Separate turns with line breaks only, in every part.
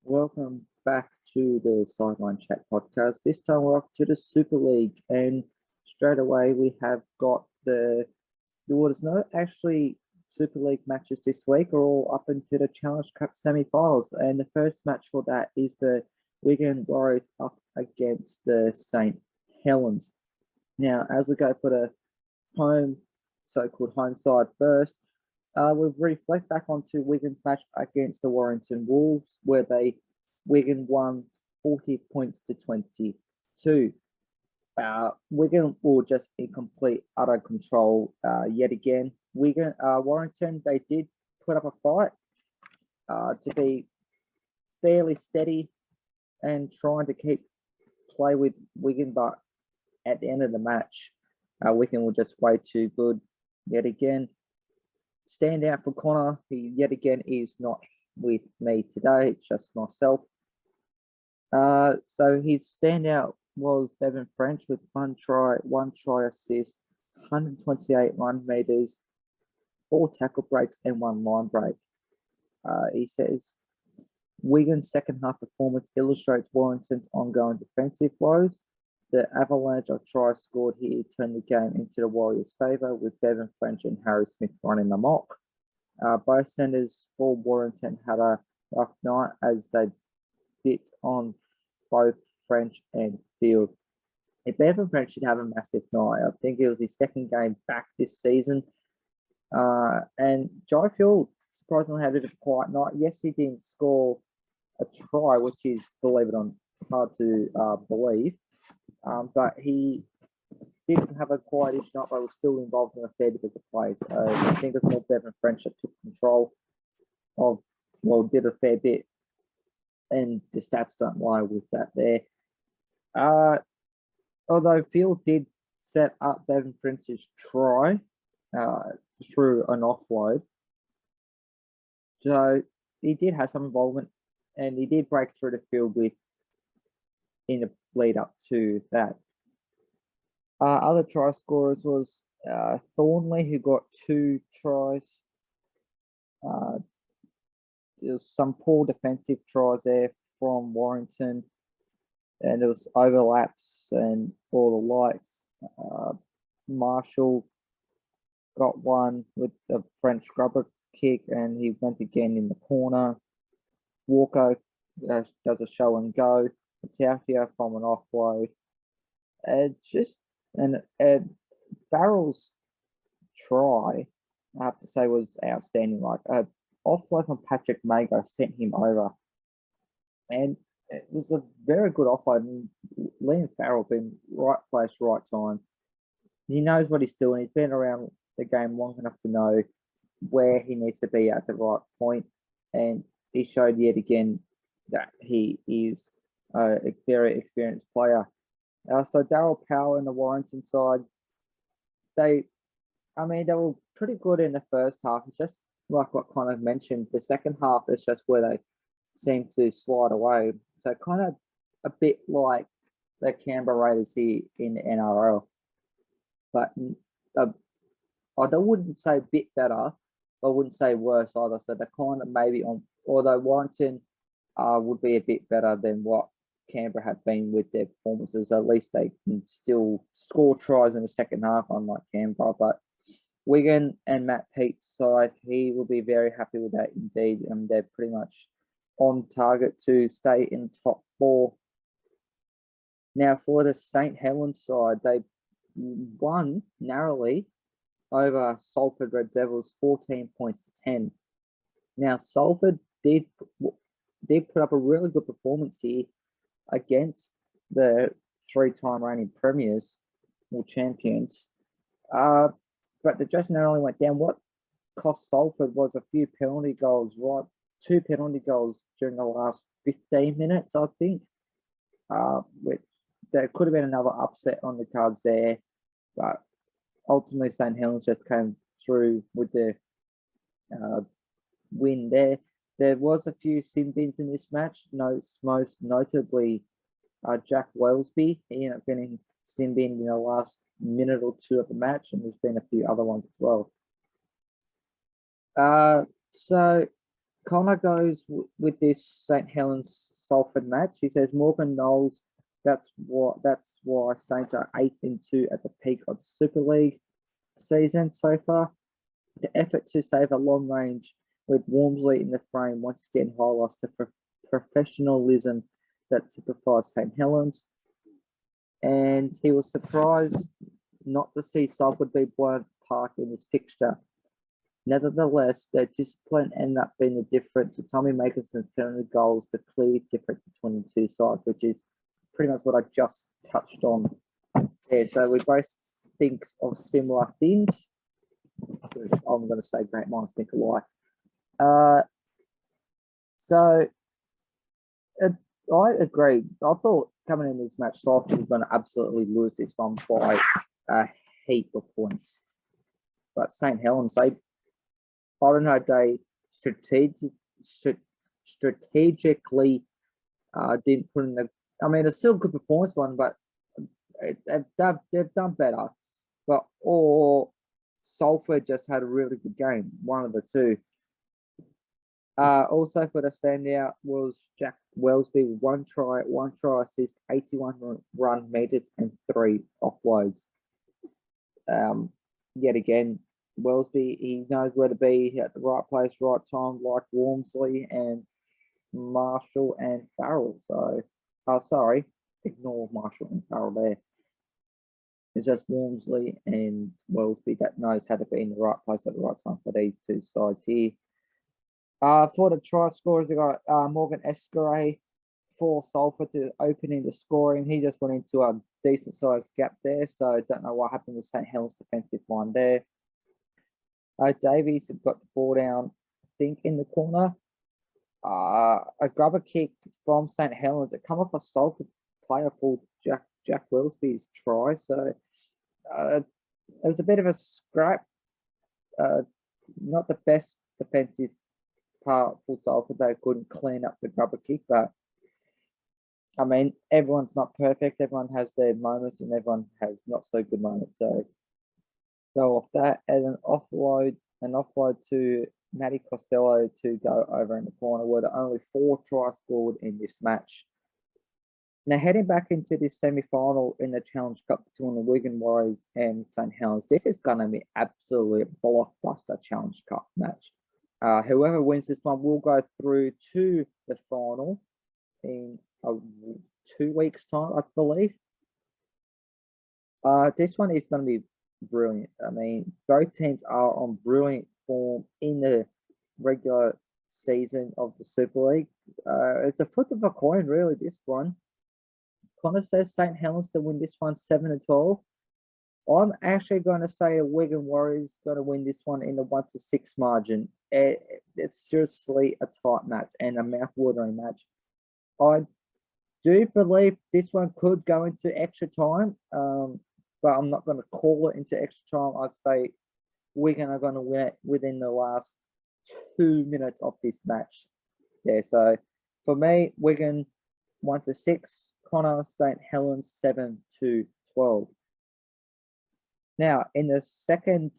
Welcome back to the Sideline Chat podcast. This time we're off to the Super League, and straight away we have got there's no actually Super League matches this week. Are all up into the Challenge Cup semi-finals, and the first match for that is the Wigan Warriors up against the St Helens. Now, as we go for the so-called home side first, we'll reflect back onto Wigan's match against the Warrington Wolves, where Wigan won 40 points to 22. Wigan were just in complete utter control yet again. Warrington, they did put up a fight to be fairly steady and trying to keep play with Wigan, but at the end of the match, Wigan were just way too good yet again. Standout for Connor, he yet again is not with me today. It's just myself. So his standout was Bevan French with one try assist, 128 run meters, 4 tackle breaks, and 1 line break. He says Wigan's second half performance illustrates Warrington's ongoing defensive woes. The avalanche of tries scored here turned the game into the Warriors' favour, with Bevan French and Harry Smith running the mock. Both centres for Warrington had a rough night as they bit on both French and Field. If Bevan French should have a massive night, I think it was his second game back this season. And Jai Field surprisingly had a bit of a quiet night. Yes, he didn't score a try, which is, believe it or not, hard to believe. But he didn't have a quietish night, but was still involved in a fair bit of the play. So I think it's more Bevan French that took control did a fair bit. And the stats don't lie with that there. Although Field did set up Bevan French's try through an offload. So he did have some involvement, and he did break through the field in the lead up to that. Other try scorers was Thornley, who got 2 tries. There was some poor defensive tries there from Warrington, and there was overlaps and all the likes. Marshall got one with the French grubber kick, and he went again in the corner. Walker does a show and go. Taufia from an offload. And Farrell's try, I have to say, was outstanding. Like offload from Patrick Mago sent him over, and it was a very good offload. And Liam Farrell been right place, right time. He knows what he's doing. He's been around the game long enough to know where he needs to be at the right point, and he showed yet again that he is a very experienced player. So Darryl Powell in the Warrington side, they were pretty good in the first half. It's just like what kind of mentioned. The second half is just where they seem to slide away. So kind of a bit like the Canberra Raiders here in the NRL. But I wouldn't say a bit better. I wouldn't say worse either. So they're kind of maybe on, although Warrington would be a bit better than what Canberra have been with their performances. At least they can still score tries in the second half, unlike Canberra. But Wigan and Matt Pete's side, he will be very happy with that indeed. And they're pretty much on target to stay in the top 4. Now, for the St Helens side, they won narrowly over Salford Red Devils, 14 points to 10. Now, Salford did put up a really good performance here against the 3-time reigning premiers or champions. But they just narrowly went down. What cost Salford was a few penalty goals, right? 2 penalty goals during the last 15 minutes, I think. Which there could have been another upset on the cards there. But ultimately, St Helens just came through with the win there. There was a few sin bins in this match. Most notably, Jack Wellesby. He ended up getting sin bin in the last minute or 2 of the match, and there's been a few other ones as well. So Connor goes with this St Helens Salford match. He says Morgan Knowles. That's why Saints are 8-2 at the peak of the Super League season so far. The effort to save a long range with Walmsley in the frame once again highlights the professionalism that typifies St Helens. And he was surprised not to see Salford beat Bryant Park in this fixture. Nevertheless, their discipline ended up being the difference to Tommy Makerson's penalty goals, the clear difference between the two sides, which is pretty much what I just touched on there. So we both think of similar things. I'm going to say great minds think alike. So I agree. I thought coming in this match, Salford was going to absolutely lose this one by a heap of points. But St Helens, I don't know, they strategically didn't put in the. I mean, it's still a good performance one, but they've done better. But Salford just had a really good game, one of the two. Also for the standout was Jack Wellesby with one try assist, 81 run meters and 3 offloads. Yet again, Wellesby, he knows where to be at the right place, right time, like Walmsley and Marshall and Farrell. So, sorry, ignore Marshall and Farrell there. It's just Walmsley and Wellesby that knows how to be in the right place at the right time for these two sides here. For the try scorers, they got Morgan Escaray for Salford to opening the scoring. He just went into a decent sized gap there, so don't know what happened with St Helens defensive line there. Davies got the ball down, I think, in the corner. A grubber kick from St Helens that come off a Salford player called Jack Wellesby's try. So it was a bit of a scrap. Not the best defensive part for Salford. They couldn't clean up the grubber kick, but I mean, everyone's not perfect. Everyone has their moments, and everyone has not so good moments. So go off that, and an offload to Matty Costello to go over in the corner. Were the only 4 tries scored in this match. Now heading back into this semi-final in the Challenge Cup between the Wigan Warriors and St Helens, this is going to be absolute blockbuster Challenge Cup match. Whoever wins this one will go through to the final in 2 weeks' time, I believe. This one is going to be brilliant. I mean, both teams are on brilliant form in the regular season of the Super League. It's a flip of a coin, really, this one. Connor says St Helens to win this one 7-12. I'm actually going to say the Wigan Warriors going to win this one in the 1-6 margin. It's seriously a tight match and a mouth-watering match. I do believe this one could go into extra time, but I'm not going to call it into extra time. I'd say Wigan are going to win it within the last 2 minutes of this match. Yeah, so for me, Wigan 1-6, Connor, St Helens 7-12. Now, in the second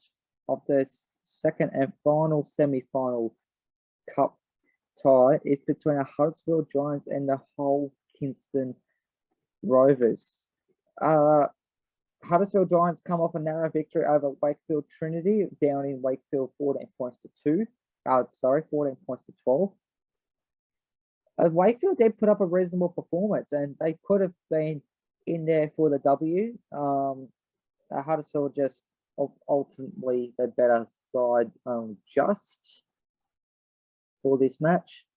and final semi-final cup tie, it's between the Huddersfield Giants and the Hull Kingston Rovers. Huddersfield Giants come off a narrow victory over Wakefield Trinity, down in Wakefield 14 points to 12. Wakefield did put up a reasonable performance, and they could have been in there for the W. Huddersfield just ultimately the better side just for this match.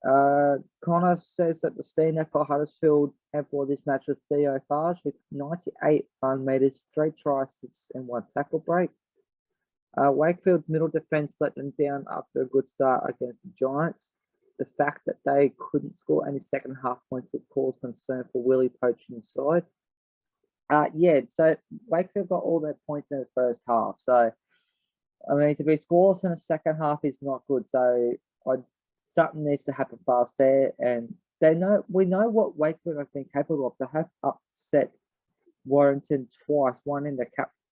Connor says that the standout for Huddersfield and for this match was Theo Farge with 98 run meters, 3 tries and 1 tackle break. Wakefield's middle defence let them down after a good start against the Giants. The fact that they couldn't score any second half points would cause concern for Willie poaching the side. So Wakefield got all their points in the first half. So, I mean, to be scoreless in the second half is not good. So, something needs to happen fast there. And we know what Wakefield have been capable of. They have upset Warrington twice, one in the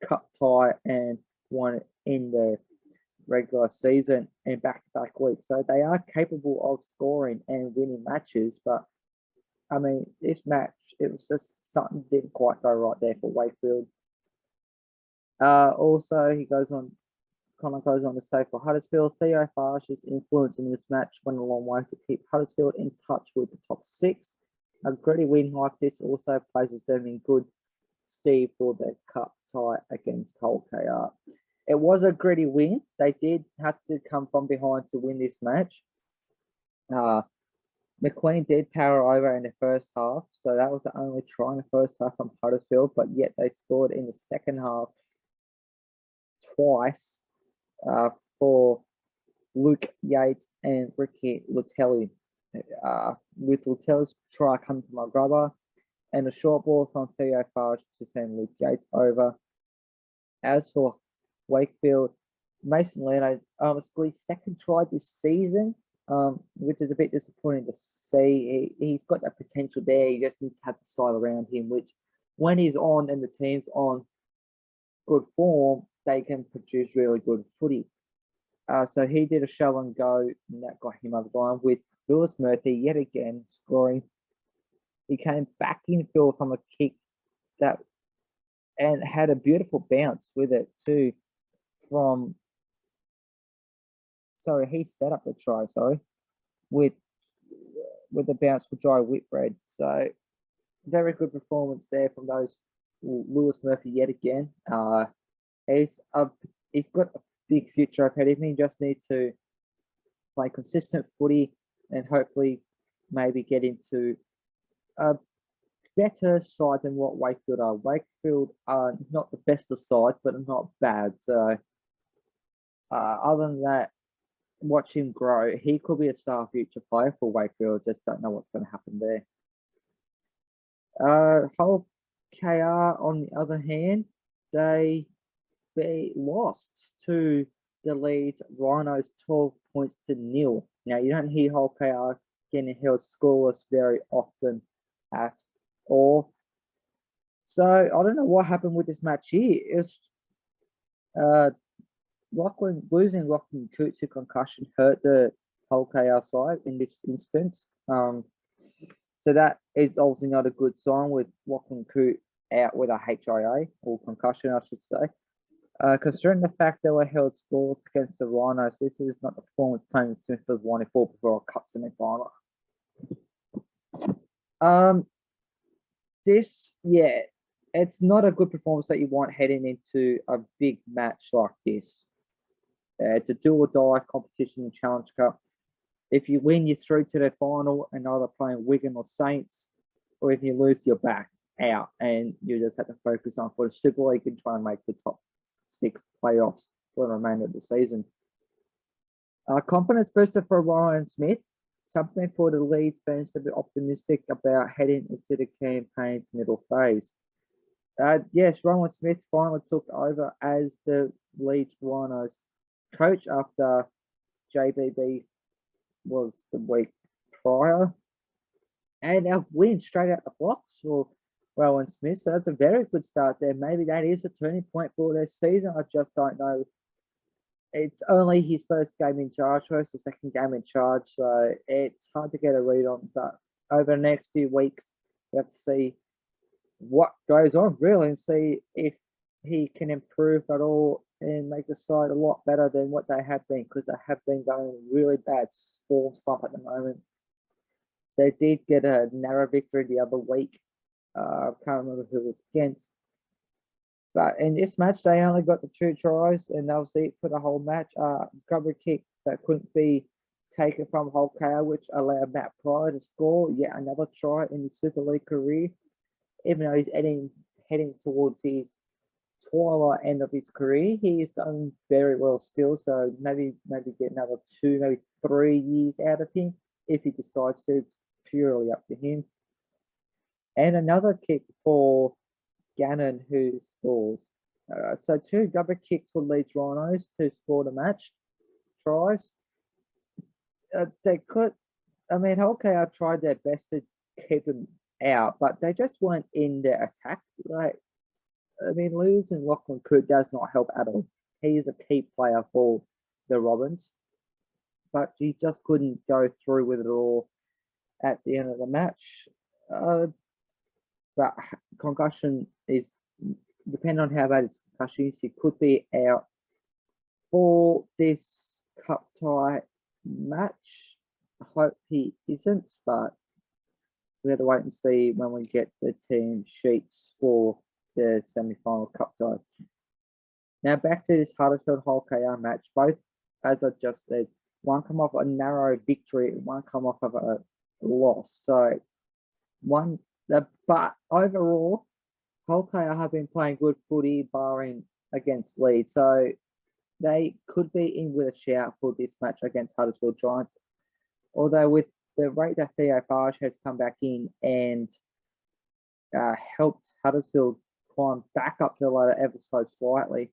cup tie and one in the regular season and back-to-back weeks. So they are capable of scoring and winning matches. But, I mean, this match, it was just something didn't quite go right there for Wakefield. Also, Connor goes on to say for Huddersfield, Theo Farsh's influence in this match went a long way to keep Huddersfield in touch with the top six. A gritty win like this also places them in good stead for their cup tie against Hull KR. It was a gritty win. They did have to come from behind to win this match. McQueen did power over in the first half, so that was the only try in the first half from Huddersfield, but yet they scored in the second half twice for Luke Yates and Ricky Lutelli. With Lutelli's try coming from my grubber and a short ball from Theo Farge to send Luke Yates over. As for Wakefield, Mason Leonard scored his second try this season, which is a bit disappointing to see. He's got that potential there. He just needs to have the side around him, which when he's on and the team's on good form, they can produce really good footy. So he did a show and go, and that got him over the line with Lewis Murphy yet again scoring. He came back in field from a kick and had a beautiful bounce with it too. He set up the try. With the bounce for Jai Whitbread. So very good performance there from those Lewis Murphy yet again. He's got a big future ahead of him. He just needs to play consistent footy and hopefully maybe get into a better side than what Wakefield are. Wakefield are not the best of sides, but not bad. So other than that, watch him grow. He could be a star future player for Wakefield. Just don't know what's going to happen there. Hull KR, on the other hand, they lost to the Leeds Rhinos 12 points to 0. Now, you don't hear Hull KR getting held scoreless very often at all. So, I don't know what happened with this match here. It's losing Lachlan Coote to concussion hurt the Hull KR side in this instance. So that is obviously not a good sign with Lachlan Coote out with a HIA or concussion, I should say. Considering the fact they were held scores against the Rhinos, this is not the performance Tony Smith was wanting for before a cup semi-final. It's not a good performance that you want heading into a big match like this. It's a do-or-die competition in Challenge Cup. If you win, you're through to the final and either playing Wigan or Saints, or if you lose, you're back out and you just have to focus on for the Super League and try and make the top 6 playoffs for the remainder of the season. Confidence booster for Ryan Smith, something for the Leeds fans to be optimistic about heading into the campaign's middle phase. Yes, Ryan Smith finally took over as the Leeds Rhinos coach after JBB was the week prior. And a win straight out the blocks for Rowan Smith. So that's a very good start there. Maybe that is a turning point for their season. I just don't know. It's only his first game in charge, first or second game in charge. So it's hard to get a read on. But over the next few weeks, we have to see what goes on, really, and see if he can improve at all and make the side a lot better than what they have been, because they have been going really bad form slump at the moment. They did get a narrow victory the other week. I can't remember who it was against. But in this match, they only got the 2 tries, and that was it for the whole match. Cover kicks that couldn't be taken from Hull KR, which allowed Matt Pryor to score yet another try in his Super League career. Even though he's heading towards his twilight end of his career, he is going very well still. So maybe get another 2, maybe 3 years out of him if he decides to. It's purely up to him. And another kick for Gannon, who scores. So 2 double kicks for Leeds Rhinos to score the match tries. Hull KR tried their best to keep them out, but they just weren't in their attack. Losing Lachlan Coote does not help at all. He is a key player for the Robins, but he just couldn't go through with it all at the end of the match. But concussion is, depending on how bad his concussion is, he could be out for this cup tie match. I hope he isn't, but we have to wait and see when we get the team sheets for the semi-final cup tie. Now back to this Huddersfield Hull KR match. Both, as I just said, one come off a narrow victory, one come off of a loss. So but overall, Hull KR have been playing good footy, barring against Leeds. So they could be in with a shout for this match against Huddersfield Giants. Although with the rate that Theo Farge has come back in and helped Huddersfield climb back up the ladder ever so slightly,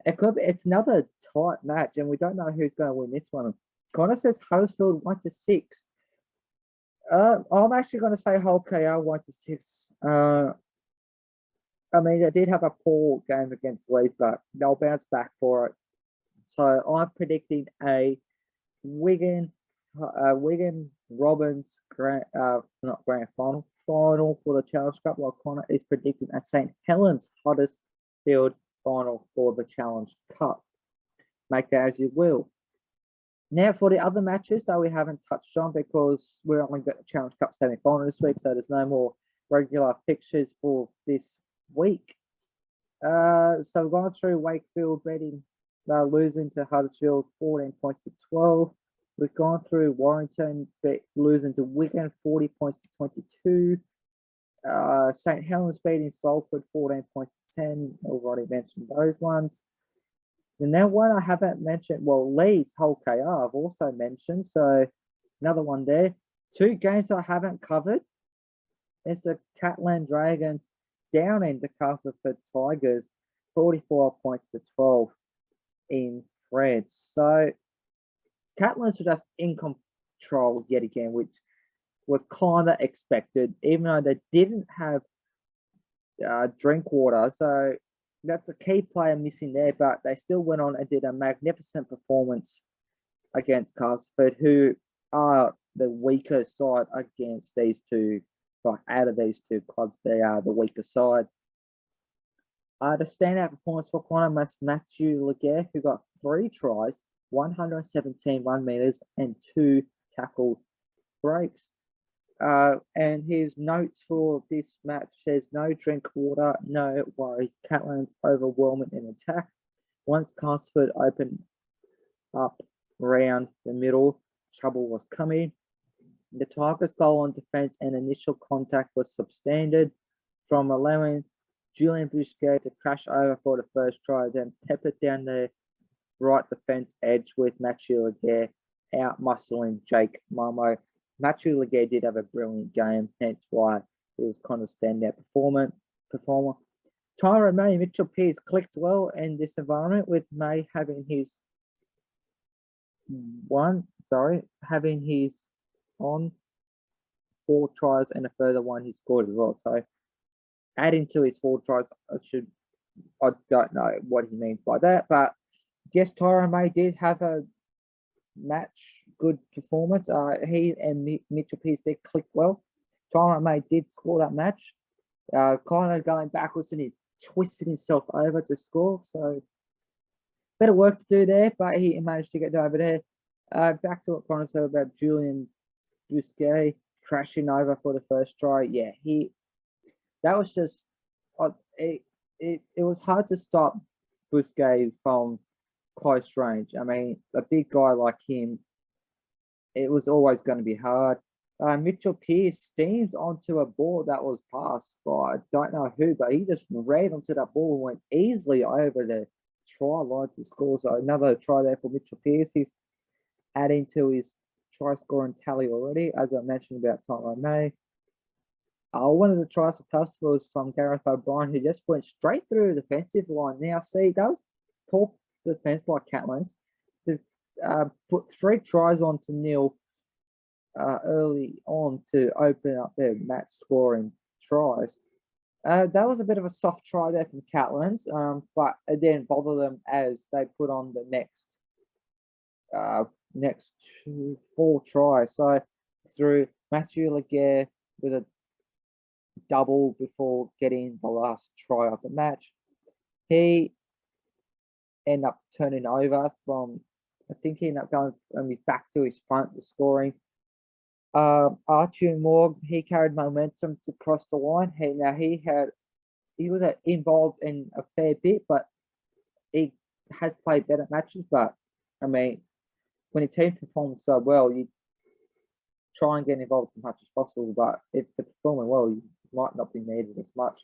it's another tight match, and we don't know who's going to win this one. Connor says Huddersfield 1-6. I'm actually going to say Hull KR 1-6. I mean, they did have a poor game against Leeds, but they'll bounce back for it. So I'm predicting a Wigan Robins not grand final for the Challenge Cup, while Connor is predicting a St Helens Huddersfield final for the Challenge Cup. Make that as you will. Now for the other matches that we haven't touched on, because we're only got the Challenge Cup semi-final this week, so there's no more regular fixtures for this week. So we've gone through Wakefield betting losing to Huddersfield 14 points to 12. We've gone through Warrington losing to Wigan 40 points to 22. St Helens beating Salford 14 points to 10. I've already mentioned those ones. And then one I haven't mentioned, well, Leeds Hull KR I've also mentioned, so another one there. Two games I haven't covered. It's the Catland Dragons down in the Castleford Tigers 44 points to 12 in Threads. So Catalans were just in control yet again, which was kind of expected, even though they didn't have drink water. So that's a key player missing there, but they still went on and did a magnificent performance against Castleford, who are the weaker side against these two. Like out of these two clubs, they are the weaker side. The standout performance for Connor was Matthew Laguerre, who got 3 tries, 117 1 meters, and 2 tackle breaks. And his notes for this match says no drink water, no worries. Catlan's overwhelming in attack. Once Castleford opened up around the middle, trouble was coming. The Tigers' goal on defence and initial contact was substandard, from allowing Julian Busquet to crash over for the first try, then peppered down the right defence edge with Matthew Laguerre out muscling Jake Momo. Matthew Laguerre did have a brilliant game, hence why he was kind of standout performer. Tyrone May and Mitchell Pearce clicked well in this environment, with May having his on 4 tries and a further one he scored as well. So adding to his 4 tries, I don't know what he means by that, but yes, Tyrone May did have a match good performance. He and Mitchell Pearce did click well. Tyrone May did score that match. Kind of going backwards, and he twisted himself over to score. So better work to do there, but he managed to get over there. Back to what Connor said about Julian Busquet crashing over for the first try. Yeah, that was just it was hard to stop Busquet from close range. I mean, a big guy like him, it was always going to be hard. Mitchell Pearce steamed onto a ball that was passed by I don't know who, but he just ran onto that ball and went easily over the try line to score. So another try there for Mitchell Pearce. He's adding to his try scoring tally already, as I mentioned about Tyrone May. One of the tries for Castleford was from Gareth O'Brien, who just went straight through the defensive line. Now, see, that was poor defense by Catlins to put 3 tries on to nil early on to open up their match scoring tries. That was a bit of a soft try there from Catlins, but it didn't bother them as they put on the next next to 4 tries. So through Matthew Laguerre with a double before getting the last try of the match. He ended up turning over from, I think he ended up going from his back to his front to scoring. Archie Morg, he carried momentum to cross the line. He was involved in a fair bit, but he has played better matches. But I mean, when your team performs so well, you try and get involved as much as possible. But if they're performing well, you might not be needed as much.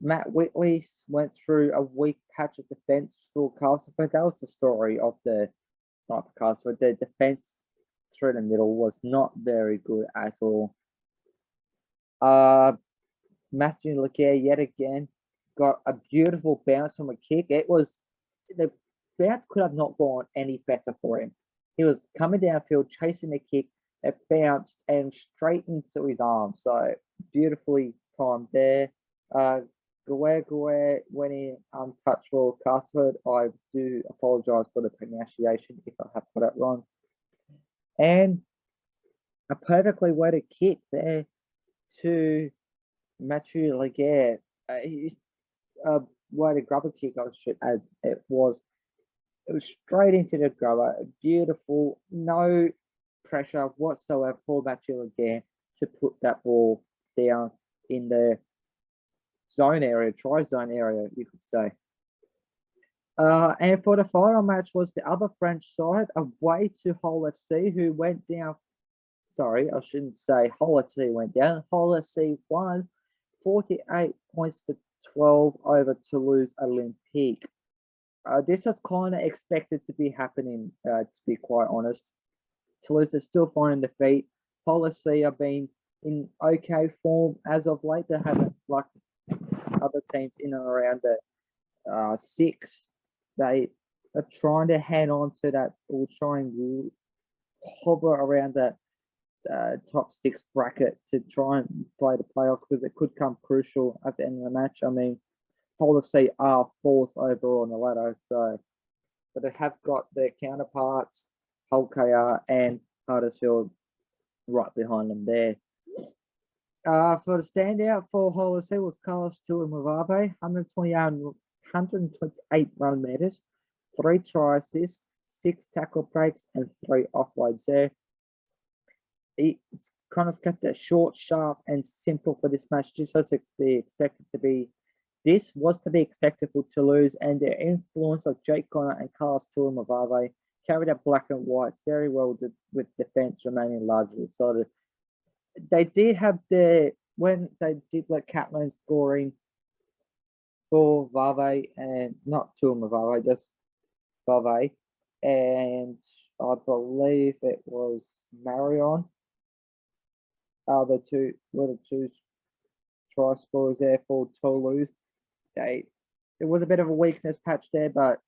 Matt Whitley went through a weak patch of defence for Castleford. That was the story of the night for Castleford. The defence through the middle was not very good at all. Matthew Laguerre yet again got a beautiful bounce from a kick. The bounce could have not gone any better for him. He was coming downfield, chasing the kick. It bounced and straight into his arm. So beautifully timed there. Guer went in untouched for Castleford. I do apologise for the pronunciation if I have got it wrong. And a perfectly weighted kick there to Matthew Laguerre. Weighted grubber kick, I should add. It was straight into the grubber. Beautiful, no pressure whatsoever for Matthew Laguerre to put that ball down in the zone area, try zone area, you could say. And for the final match was the other French side away to Hull FC, who went down. Sorry, I shouldn't say Hull FC went down. Hull FC won 48 points to 12 over Toulouse Olympique. This was kind of expected to be happening, to be quite honest. Toulouse is still finding defeat. Hull FC have been in okay form as of late. They haven't, like other teams, in and around the 6. They are trying to hang on to that, or try and hover around that top 6 bracket to try and play the playoffs, because it could come crucial at the end of the match. I mean, Hull FC are 4th overall on the ladder, so, but they have got their counterparts, Hull KR and Huddersfield, right behind them there. For the standout for Hull FC was Carlos Tuamavave, 128 run meters, 3 try assists, 6 tackle breaks, and 3 offloads there. It's kind of kept it short, sharp, and simple for this match, just as it's expected to be. This was to be expected for Toulouse, and their influence of Jake Connor and Carlos Tuamavave carried out black and whites very well, with defence remaining largely solid. They did have when they did let Catlin scoring for Vave, and not Tuamavave, just Vave, and I believe it was Marion. The two try scorers there for Toulouse. It was a bit of a weakness patch there, but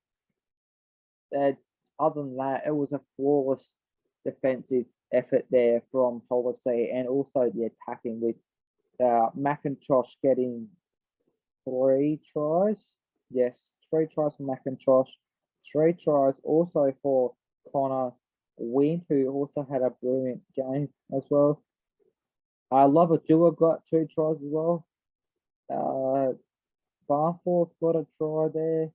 other than that, it was a flawless defensive effort there from Hull FC, and also the attacking, with McIntosh getting 3 tries. Yes, 3 tries for McIntosh, 3 tries also for Connor Wynn, who also had a brilliant game as well. Lovadua got 2 tries as well. Barforth got a try there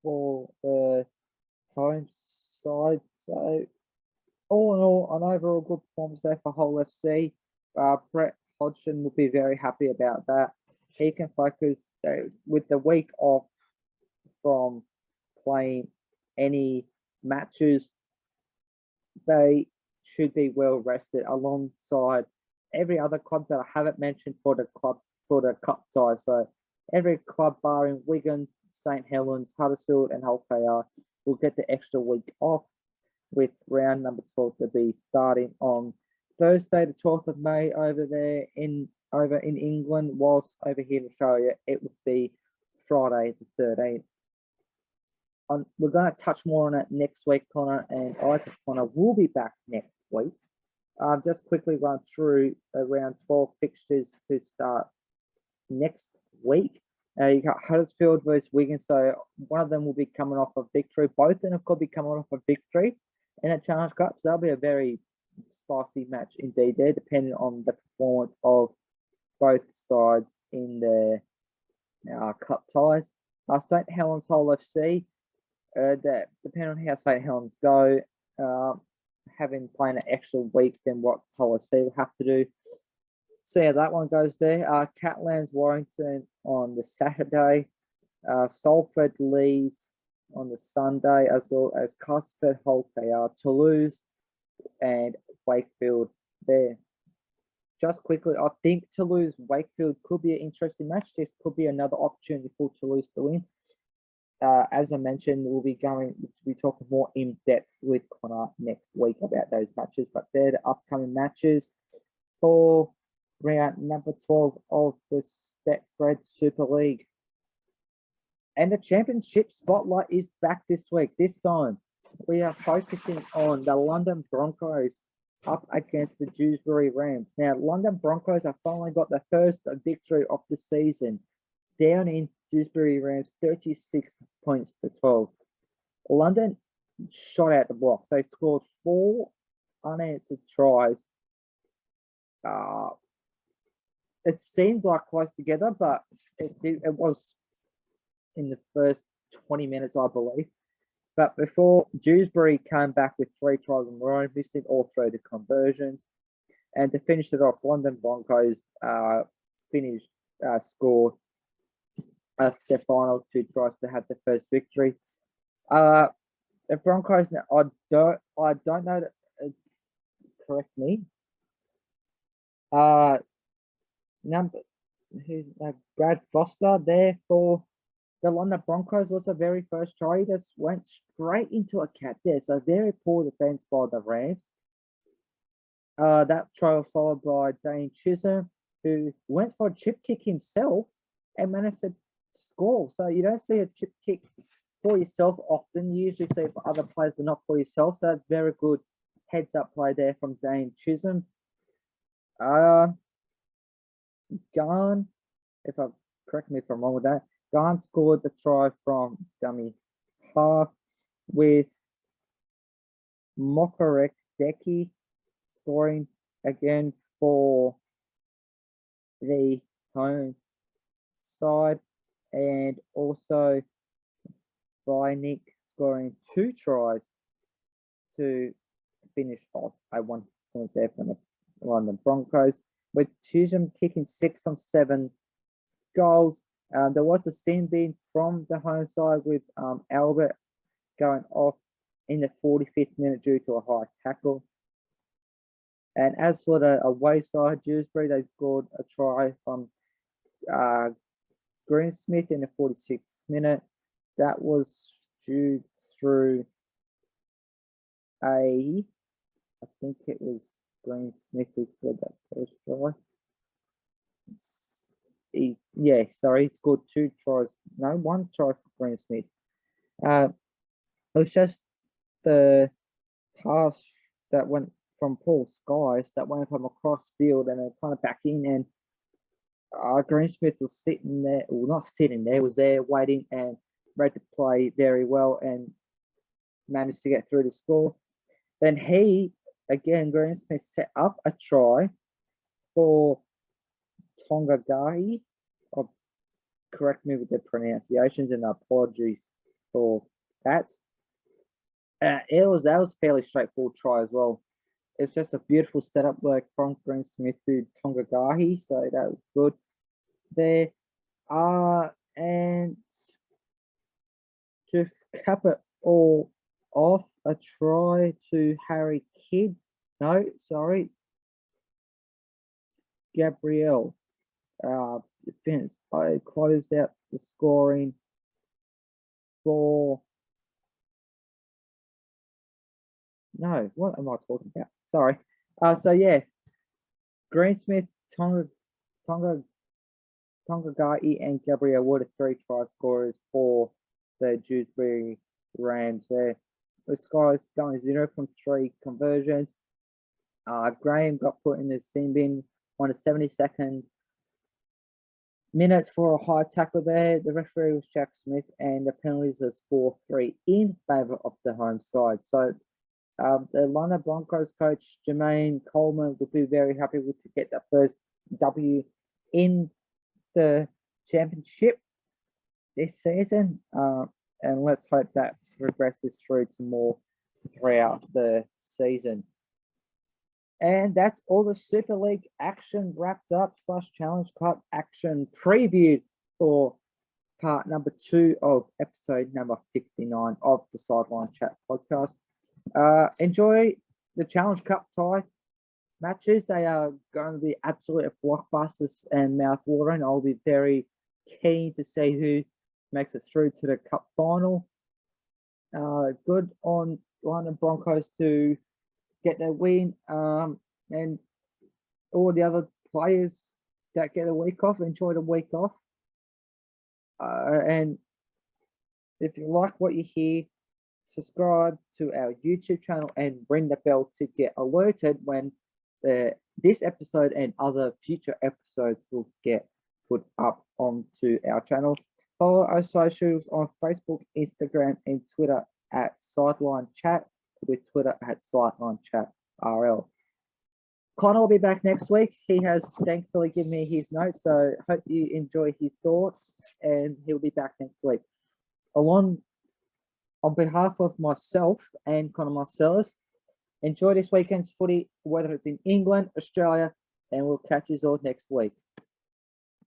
for the home side. So all in all, an overall good performance there for Hull FC. Brett Hodgson will be very happy about that. He can focus with the week off from playing any matches. They should be well rested alongside every other club that I haven't mentioned for the cup side. So every club barring Wigan, St Helens, Huddersfield, and Hull KR will get the extra week off, with round number 12 to be starting on Thursday, the 12th of May over in England, whilst over here in Australia it would be Friday the 13th. We're going to touch more on it next week, Connor, and Connor will be back next week. Just quickly run through around 12 fixtures to start next week. You got Huddersfield versus Wigan, so one of them will be coming off a victory. Both of them could be coming off a victory in a Challenge Cup, so that'll be a very spicy match indeed there, depending on the performance of both sides in their cup ties. St Helens Hull FC, that depending on how St Helens go, having playing an extra week than what Hull FC will have to do. See how that one goes there. Catlands Warrington on the Saturday, Salford Leeds on the Sunday, as well as Castleford Hull KR, Toulouse and Wakefield there. Just quickly, I think Toulouse Wakefield could be an interesting match. This could be another opportunity for Toulouse to win. As I mentioned, we'll be talking more in depth with Connor next week about those matches. But they're the upcoming matches for round number 12 of the Betfred Super League. And the championship spotlight is back this week. This time, we are focusing on the London Broncos up against the Dewsbury Rams. Now, London Broncos have finally got the first victory of the season, down in Dewsbury Rams 36 points to 12. London shot out the blocks. They scored 4 unanswered tries. It seemed like close together, but it was in the first 20 minutes, I believe. But before, Dewsbury came back with 3 tries in a row, missing all 3 of the conversions. And to finish it off, London Broncos scored their final 2 tries to have the first victory. The Broncos, I don't know that, correct me. Brad Foster there for the London Broncos was the very first try. He just went straight into a cat there. So very poor defense by the Rams. That try was followed by Dane Chisholm, who went for a chip kick himself and managed to score. So you don't see a chip kick for yourself often. You usually see it for other players, but not for yourself. So that's very good heads-up play there from Dane Chisholm. Garn, correct me if I'm wrong with that, Garn scored the try from dummy half, with Mokarek Deki scoring again for the home side, and also Nick scoring 2 tries to finish off a 1 point there from the London Broncos, with Chisholm kicking 6 on 7 goals. There was a sin bin from the home side with Albert going off in the 45th minute due to a high tackle. And as for the away side, Dewsbury, they scored a try from Greensmith in the 46th minute. That was due through I think it was Greensmith who scored that first try. He scored 2 tries. No, 1 try for Greensmith. It was just the pass that went from Paul Skies that went from across field and then kind of back in, and Greensmith was sitting there, well, not sitting there, was there waiting and read the play very well and managed to get through the score. Then Greensmith set up a try for Tongagahi. Correct me with the pronunciations and apologies for that. That was a fairly straightforward try as well. It's just a beautiful setup work from Greensmith to Tongagahi, so that was good there. And to cap it all off, a try to Harry Kidd. No, sorry. Gabriel. Defense. I closed out the scoring for. No, what am I talking about? Sorry. Greensmith, Tongagahi, and Gabriel were the 3 try scorers for the Dewsbury Rams there. The Skies going 0 from 3 conversions. Graham got put in the sin bin on the 72nd minutes for a high tackle there. The referee was Jack Smith, and the penalties was 4-3 in favour of the home side. So the London Broncos coach Jermaine Coleman would be very happy to get that first W in the championship this season. And let's hope that progresses through to more throughout the season. And that's all the Super League action wrapped up / Challenge Cup action previewed for part number 2 of episode number 59 of the Sideline Chat podcast. Enjoy the Challenge Cup tie matches. They are going to be absolute blockbusters and mouthwatering. I'll be very keen to see who makes it through to the cup final. Good on London Broncos to get their win, and all the other players that get a week off, enjoy the week off. And if you like what you hear, subscribe to our YouTube channel and ring the bell to get alerted when this episode and other future episodes will get put up onto our channel. Follow our socials on Facebook, Instagram, and Twitter at Sideline Chat, with Twitter at Sideline Chat RL. Connor will be back next week. He has thankfully given me his notes, so hope you enjoy his thoughts, and he'll be back next week. On behalf of myself and Connor Marcellus, enjoy this weekend's footy, whether it's in England, Australia, and we'll catch you all next week.